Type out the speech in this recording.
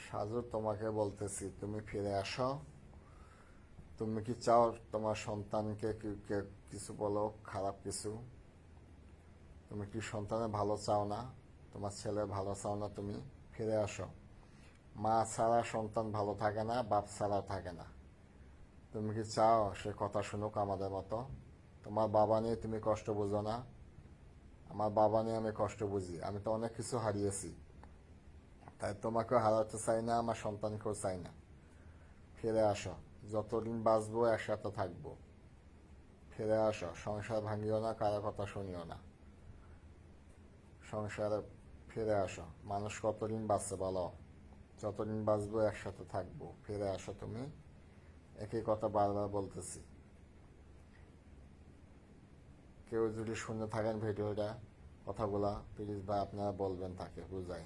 সাজু, তোমাকে বলতেছি, তুমি ফিরে আসো। তুমি কি চাও তোমার সন্তানকে কিছু বলো, খারাপ কিছু? তুমি কি সন্তানের ভালো চাও না? তোমার ছেলের ভালো চাও না? তুমি ফিরে আসো। মা ছাড়া সন্তান ভালো থাকে না, বাপ ছাড়াও থাকে না। তুমি কি চাও সে কথা শুনুক আমাদের মতো? তোমার বাবা নিয়ে তুমি কষ্ট বুঝো না? আমার বাবা নিয়ে আমি কষ্ট বুঝি। আমি তো অনেক কিছু হারিয়েছি, তাই তোমাকেও হারাতে চাই না, আমার সন্তানকেও চাই না। ফিরে আসো। যতদিন বাঁচবো একসাথে থাকবো। ফিরে আসো। সংসার ভাঙিও না, কারো কথা শুনিও না। সংসারে ফিরে আসো। মানুষ কতদিন বাঁচছে বলো? যতদিন বাঁচবো একসাথে থাকবো। ফিরে আসো তুমি। একই কথা বারবার বলতেছি। কেউ যদি শুনে থাকেন ভিডিওটা, কথাগুলা প্লিজ ভাই আপনারা বলবেন, তাকে বুঝাই।